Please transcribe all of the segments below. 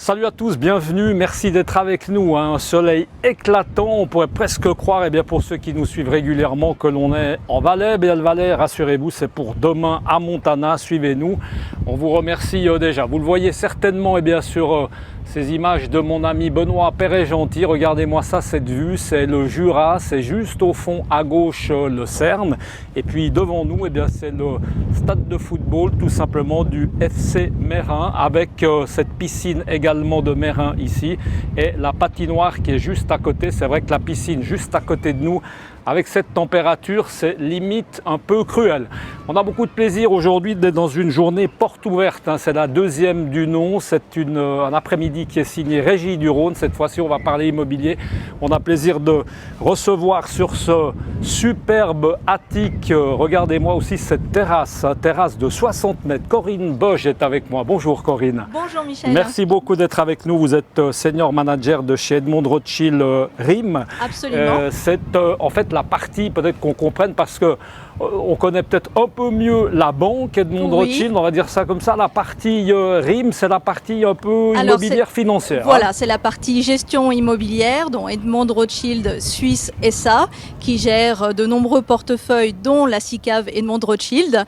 Salut à tous, bienvenue, merci d'être avec nous. Un soleil éclatant, on pourrait presque croire, pour ceux qui nous suivent régulièrement, que l'on est en Valais. Le Valais, rassurez-vous, c'est pour demain à Montana, suivez-nous. On vous remercie déjà. Vous le voyez certainement sur ces images de mon ami Benoît Perret-Gentil. Regardez-moi ça, cette vue, c'est le Jura, c'est juste au fond à gauche le Cerne. Et puis devant nous, c'est le stade de football tout simplement du FC Meyrin avec cette piscine également de Meyrin ici et la patinoire qui est juste à côté. C'est vrai que la piscine juste à côté de nous, avec cette température, c'est limite un peu cruel. On a beaucoup de plaisir aujourd'hui d'être dans une journée porte ouverte. C'est la deuxième du nom. C'est un après-midi qui est signé Régie du Rhône. Cette fois-ci, on va parler immobilier. On a plaisir de recevoir sur ce superbe attique. Regardez-moi aussi cette terrasse de 60 mètres. Corinne Bosch est avec moi. Bonjour Corinne. Bonjour Michel. Merci beaucoup d'être avec nous. Vous êtes senior manager de chez Edmond Rothschild RIM. Absolument. C'est en fait la partie, peut-être qu'on comprenne, parce que on connaît peut-être un peu mieux la banque Edmond Rothschild, on va dire ça comme ça. La partie RIM, c'est la partie un peu immobilière financière. Voilà, c'est la partie gestion immobilière, dont Edmond Rothschild Suisse SA, qui gère de nombreux portefeuilles, dont la SICAV Edmond Rothschild,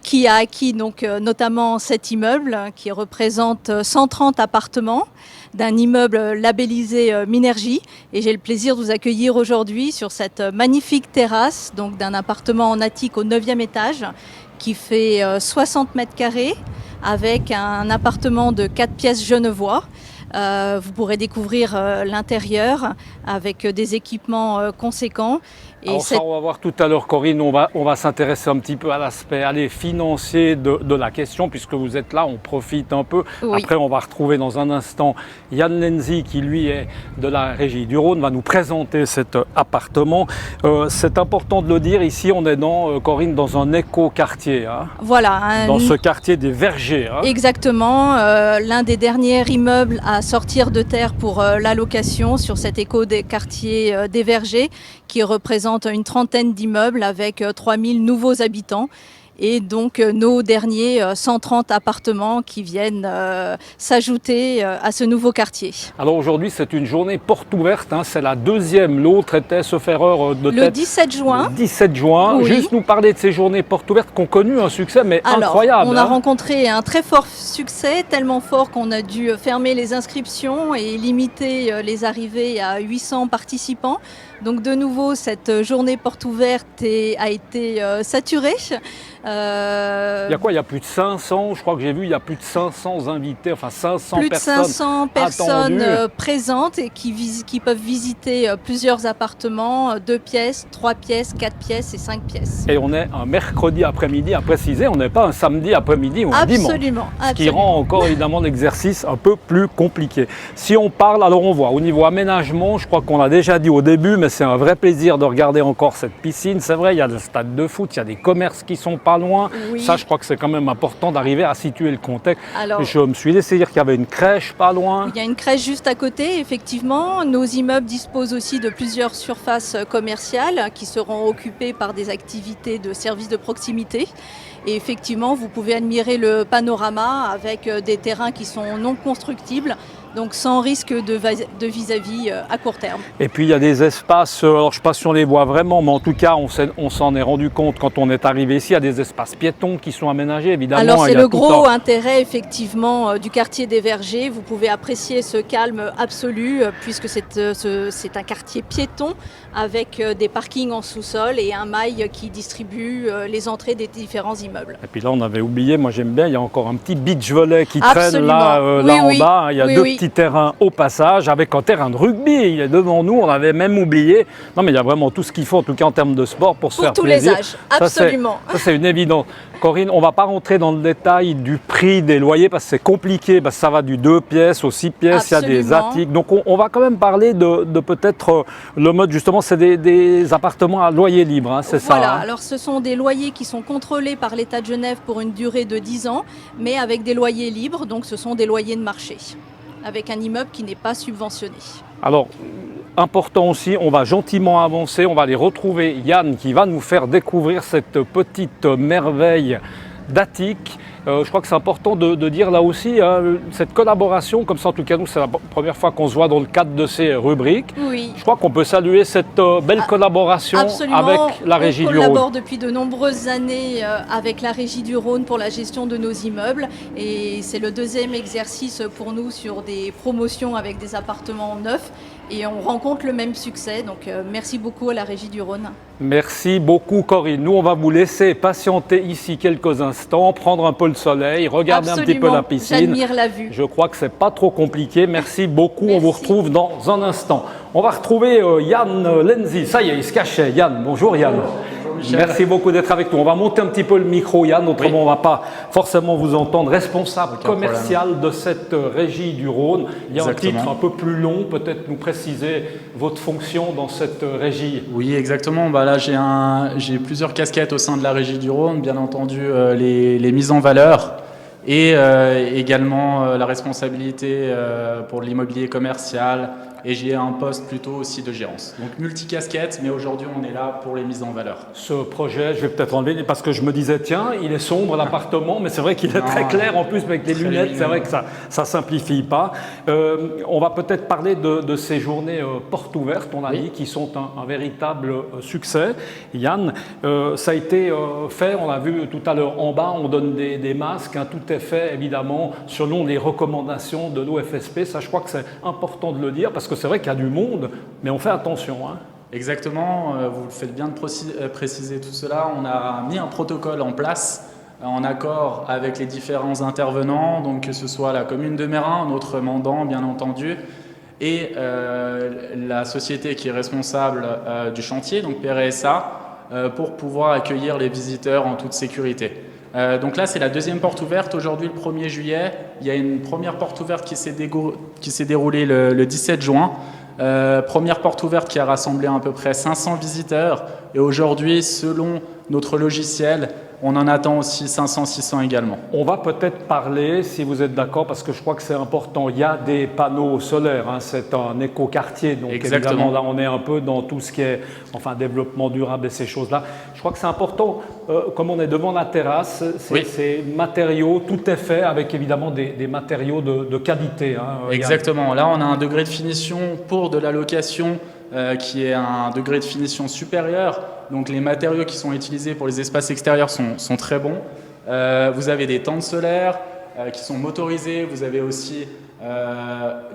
qui a acquis donc notamment cet immeuble qui représente 130 appartements d'un immeuble labellisé Minergie. Et j'ai le plaisir de vous accueillir aujourd'hui sur cette magnifique terrasse, donc d'un appartement en attique au 9e étage, qui fait 60 mètres carrés, avec un appartement de 4 pièces genevois. Vous pourrez découvrir l'intérieur avec des équipements conséquents. Alors ça, on va voir tout à l'heure, Corinne, on va s'intéresser un petit peu à l'aspect financier de la question, puisque vous êtes là, on profite un peu. Oui. Après, on va retrouver dans un instant Yann Lenzi, qui lui est de la Régie du Rhône, va nous présenter cet appartement. C'est important de le dire, ici on est Corinne, dans un éco-quartier. Voilà. Dans ce quartier des Vergers. Exactement, l'un des derniers immeubles à sortir de terre pour la location sur cet éco-quartier des Vergers, qui représente une trentaine d'immeubles avec 3000 nouveaux habitants. Et donc nos derniers 130 appartements qui viennent s'ajouter à ce nouveau quartier. Alors aujourd'hui, c'est une journée porte ouverte, c'est la deuxième. L'autre était, sauf erreur de tête, le 17 juin. Le 17 juin. Oui. Juste nous parler de ces journées porte ouvertes qui ont connu un succès incroyable. On a rencontré un très fort succès, tellement fort qu'on a dû fermer les inscriptions et limiter les arrivées à 800 participants. Donc de nouveau, cette journée porte ouverte a été saturée. Il y a quoi? Il y a plus de 500, je crois que j'ai vu, il y a plus de 500 invités, enfin 500 plus personnes. Plus de 500 personnes attendues. Présentes et qui peuvent visiter plusieurs appartements, 2 pièces, 3 pièces, 4 pièces et 5 pièces. Et on est un mercredi après-midi, à préciser, on n'est pas un samedi après-midi ou un dimanche. Absolument. Ce qui rend encore évidemment l'exercice un peu plus compliqué. Si on parle, alors on voit au niveau aménagement, je crois qu'on l'a déjà dit au début, mais c'est un vrai plaisir de regarder encore cette piscine. C'est vrai, il y a le stade de foot, il y a des commerces qui sont pas loin. Oui. Ça, je crois que c'est quand même important d'arriver à situer le contexte. Alors, je me suis laissé dire qu'il y avait une crèche pas loin. Il y a une crèche juste à côté, effectivement. Nos immeubles disposent aussi de plusieurs surfaces commerciales qui seront occupées par des activités de services de proximité. Et effectivement, vous pouvez admirer le panorama avec des terrains qui sont non constructibles, donc sans risque de vis-à-vis à court terme. Et puis il y a des espaces, alors je ne sais pas si on les voit vraiment, mais en tout cas on s'en est rendu compte quand on est arrivé ici, il y a des espaces piétons qui sont aménagés évidemment. Alors c'est le gros intérêt effectivement du quartier des Vergers. Vous pouvez apprécier ce calme absolu puisque c'est un quartier piéton avec des parkings en sous-sol et un mail qui distribue les entrées des différents immeubles. Et puis là on avait oublié, moi j'aime bien, il y a encore un petit beach volley qui Absolument. traîne là en bas. Il y a deux petits terrains au passage avec un terrain de rugby. Il est devant nous, on avait même oublié. Non mais il y a vraiment tout ce qu'il faut en tout cas en termes de sport pour se faire plaisir. Pour tous les âges, absolument. Ça c'est une évidence. Corinne, on ne va pas rentrer dans le détail du prix des loyers parce que c'est compliqué, parce que ça va du 2 pièces aux 6 pièces, Absolument. il y a des attiques. Donc on va quand même parler de peut-être le mode justement, c'est des appartements à loyer libre, c'est ça. Voilà, alors ce sont des loyers qui sont contrôlés par l'État de Genève pour une durée de 10 ans, mais avec des loyers libres, donc ce sont des loyers de marché, avec un immeuble qui n'est pas subventionné. Alors, important aussi, on va gentiment avancer, on va aller retrouver Yann qui va nous faire découvrir cette petite merveille d'attique Je crois que c'est important de dire là aussi, hein, cette collaboration, comme ça en tout cas nous c'est la première fois qu'on se voit dans le cadre de ces rubriques. Oui. Je crois qu'on peut saluer cette belle collaboration Absolument. avec la Régie du Rhône. On collabore depuis de nombreuses années avec la Régie du Rhône pour la gestion de nos immeubles et c'est le deuxième exercice pour nous sur des promotions avec des appartements neufs et on rencontre le même succès. Donc merci beaucoup à la Régie du Rhône. Merci beaucoup Corinne. Nous on va vous laisser patienter ici quelques instants, prendre un peu le soleil, regarder un petit peu la piscine. J'admire la vue. Je crois que c'est pas trop compliqué. Merci beaucoup. Merci. On vous retrouve dans un instant. On va retrouver Yann Lenzi. Ça y est, il se cachait. Yann, bonjour Yann. Merci beaucoup d'être avec nous. On va monter un petit peu le micro, Yann, autrement on ne va pas forcément vous entendre. Responsable commercial de cette Régie du Rhône. Il y a un titre un peu plus long, peut-être nous préciser votre fonction dans cette régie. Oui, exactement. Bah là, j'ai plusieurs casquettes au sein de la Régie du Rhône, bien entendu les mises en valeur et également la responsabilité pour l'immobilier commercial. Et j'ai un poste plutôt aussi de gérance. Donc multicasquette, mais aujourd'hui on est là pour les mises en valeur. Ce projet, je vais peut-être enlever parce que je me disais tiens, il est sombre l'appartement, mais c'est vrai qu'il est très clair en plus avec les lunettes, c'est vrai que ça simplifie pas. On va peut-être parler de ces journées portes ouvertes, on a dit, qui sont un véritable succès. Yann, ça a été fait, on l'a vu tout à l'heure en bas, on donne des masques, hein, tout est fait évidemment selon les recommandations de l'OFSP. Ça, je crois que c'est important de le dire parce que c'est vrai qu'il y a du monde, mais on fait attention. Hein. Exactement, vous faites bien de préciser tout cela. On a mis un protocole en place en accord avec les différents intervenants, donc que ce soit la commune de Meyrin, notre mandant bien entendu, et la société qui est responsable du chantier, donc PRSA, pour pouvoir accueillir les visiteurs en toute sécurité. Donc là, c'est la deuxième porte ouverte. Aujourd'hui, le 1er juillet, il y a une première porte ouverte qui s'est déroulée le 17 juin. Première porte ouverte qui a rassemblé à peu près 500 visiteurs. Et aujourd'hui, selon notre logiciel, on en attend aussi 500-600 également. On va peut-être parler, si vous êtes d'accord, parce que je crois que c'est important. Il y a des panneaux solaires, hein, c'est un écoquartier, donc évidemment là on est un peu dans tout ce qui est développement durable et ces choses-là. Je crois que c'est important, comme on est devant la terrasse, ces matériaux, tout est fait avec évidemment des matériaux de qualité. Hein, exactement, là on a un degré de finition pour de la location qui est un degré de finition supérieur. Donc les matériaux qui sont utilisés pour les espaces extérieurs sont très bons. Vous avez des tentes solaires qui sont motorisées. Vous avez aussi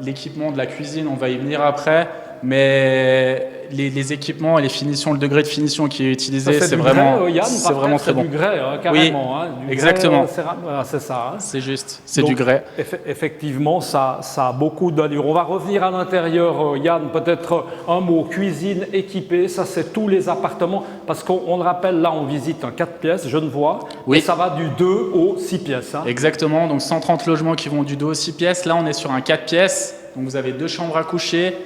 l'équipement de la cuisine, on va y venir après. Mais les équipements et les finitions, le degré de finition qui est utilisé, c'est vraiment, c'est vraiment très bon. C'est du grès, hein, carrément. Oui, hein, du exactement. Voilà, c'est ça. Hein. C'est juste, c'est donc, du grès. Effectivement, ça a beaucoup d'allure. On va revenir à l'intérieur, Yann, peut-être un mot. Cuisine équipée, ça c'est tous les appartements. Parce qu'on le rappelle, là on visite un 4 pièces, Genevois, et ça va du 2 au 6 pièces. Hein. Exactement, donc 130 logements qui vont du 2 au 6 pièces. Là on est sur un 4 pièces, donc vous avez 2 chambres à coucher.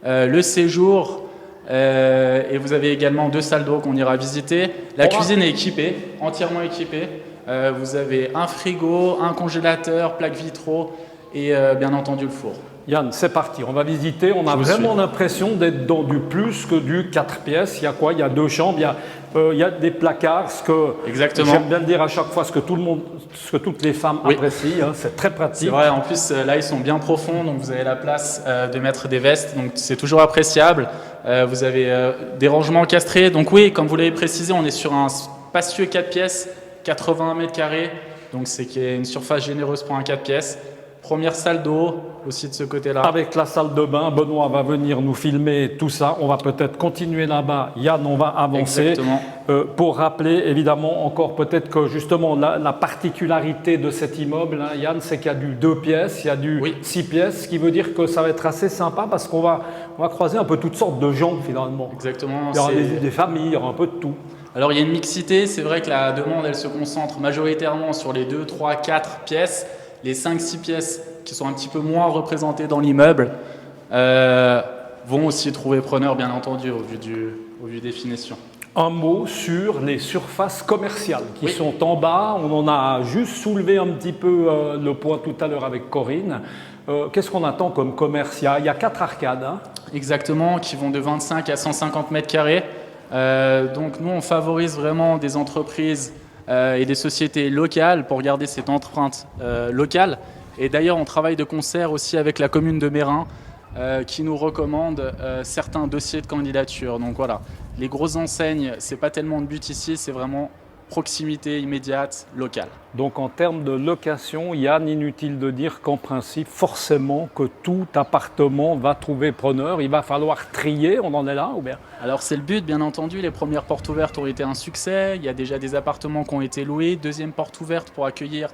Le séjour et vous avez également 2 salles d'eau qu'on ira visiter. La cuisine est équipée, entièrement équipée. Vous avez un frigo, un congélateur, plaques vitraux et bien entendu le four. Yann, c'est parti, on va visiter. On a vraiment l'impression d'être dans du plus que du 4 pièces. Il y a quoi? Il y a 2 chambres, il y a des placards. Exactement. J'aime bien le dire à chaque fois, ce que toutes les femmes apprécient. Hein, c'est très pratique. C'est vrai, en plus là ils sont bien profonds, donc vous avez la place de mettre des vestes, donc c'est toujours appréciable. Vous avez des rangements encastrés. Donc oui, comme vous l'avez précisé, on est sur un spacieux 4 pièces, 81 mètres carrés, donc c'est une surface généreuse pour un 4 pièces. Première salle d'eau aussi de ce côté-là. Avec la salle de bain, Benoît va venir nous filmer tout ça. On va peut-être continuer là-bas. Yann, on va avancer. Exactement. Pour rappeler évidemment encore peut-être que justement la particularité de cet immeuble, hein, Yann, c'est qu'il y a du 2 pièces, il y a du 6 pièces, ce qui veut dire que ça va être assez sympa parce qu'on va croiser un peu toutes sortes de gens finalement. Exactement. Il y aura des familles, il y aura un peu de tout. Alors il y a une mixité, c'est vrai que la demande elle se concentre majoritairement sur les 2, 3, 4 pièces. Les 5-6 pièces qui sont un petit peu moins représentées dans l'immeuble vont aussi trouver preneur, bien entendu, au vu des finitions. Un mot sur les surfaces commerciales qui sont en bas. On en a juste soulevé un petit peu le point tout à l'heure avec Corinne. Qu'est-ce qu'on attend comme commerce? Il y a 4 arcades. Hein. Exactement, qui vont de 25 à 150 mètres carrés. Donc nous, on favorise vraiment des entreprises et des sociétés locales pour garder cette empreinte locale. Et d'ailleurs, on travaille de concert aussi avec la commune de Meyrin qui nous recommande certains dossiers de candidature. Donc voilà, les grosses enseignes, c'est pas tellement de but ici, c'est vraiment proximité immédiate, locale. Donc en termes de location, Yann, inutile de dire qu'en principe, forcément que tout appartement va trouver preneur. Il va falloir trier, on en est là ou bien? Alors c'est le but, bien entendu. Les premières portes ouvertes ont été un succès. Il y a déjà des appartements qui ont été loués. Deuxième porte ouverte pour accueillir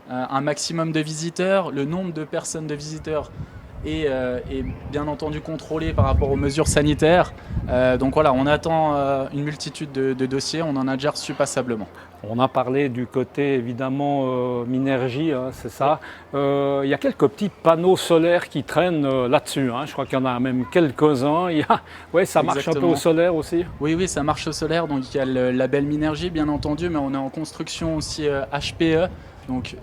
un maximum de visiteurs. Le nombre de personnes de visiteurs est bien entendu contrôlé par rapport aux mesures sanitaires. Donc voilà, on attend une multitude de dossiers. On en a déjà reçu passablement. On a parlé du côté évidemment Minergie, hein, c'est ça. Il y a quelques petits panneaux solaires qui traînent là-dessus. Hein. Je crois qu'il y en a même quelques-uns. Ouais, ça marche Exactement. un peu au solaire aussi. Oui, ça marche au solaire. Donc il y a le label Minergie, bien entendu, mais on est en construction aussi HPE. Donc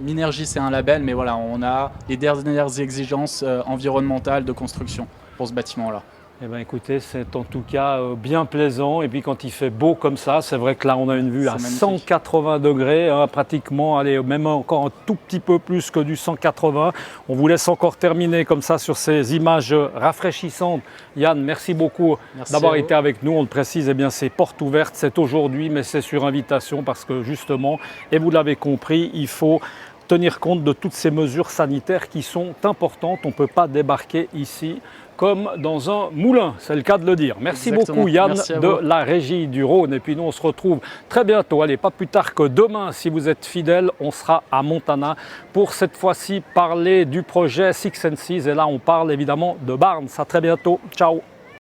Minergie, c'est un label, mais voilà, on a les dernières exigences environnementales de construction pour ce bâtiment-là. Eh bien écoutez, c'est en tout cas bien plaisant. Et puis quand il fait beau comme ça, c'est vrai que là on a une vue à 180 degrés, hein, pratiquement, allez, même encore un tout petit peu plus que du 180. On vous laisse encore terminer comme ça sur ces images rafraîchissantes. Yann, merci beaucoup d'avoir été avec nous. On le précise, eh bien c'est porte ouverte, c'est aujourd'hui, mais c'est sur invitation parce que justement, et vous l'avez compris, il faut tenir compte de toutes ces mesures sanitaires qui sont importantes. On ne peut pas débarquer ici comme dans un moulin, c'est le cas de le dire. Merci beaucoup Yann de la régie du Rhône. Et puis nous on se retrouve très bientôt, allez, pas plus tard que demain si vous êtes fidèles, on sera à Montana pour cette fois-ci parler du projet Six and Seas. Et là on parle évidemment de Barnes. À très bientôt, ciao.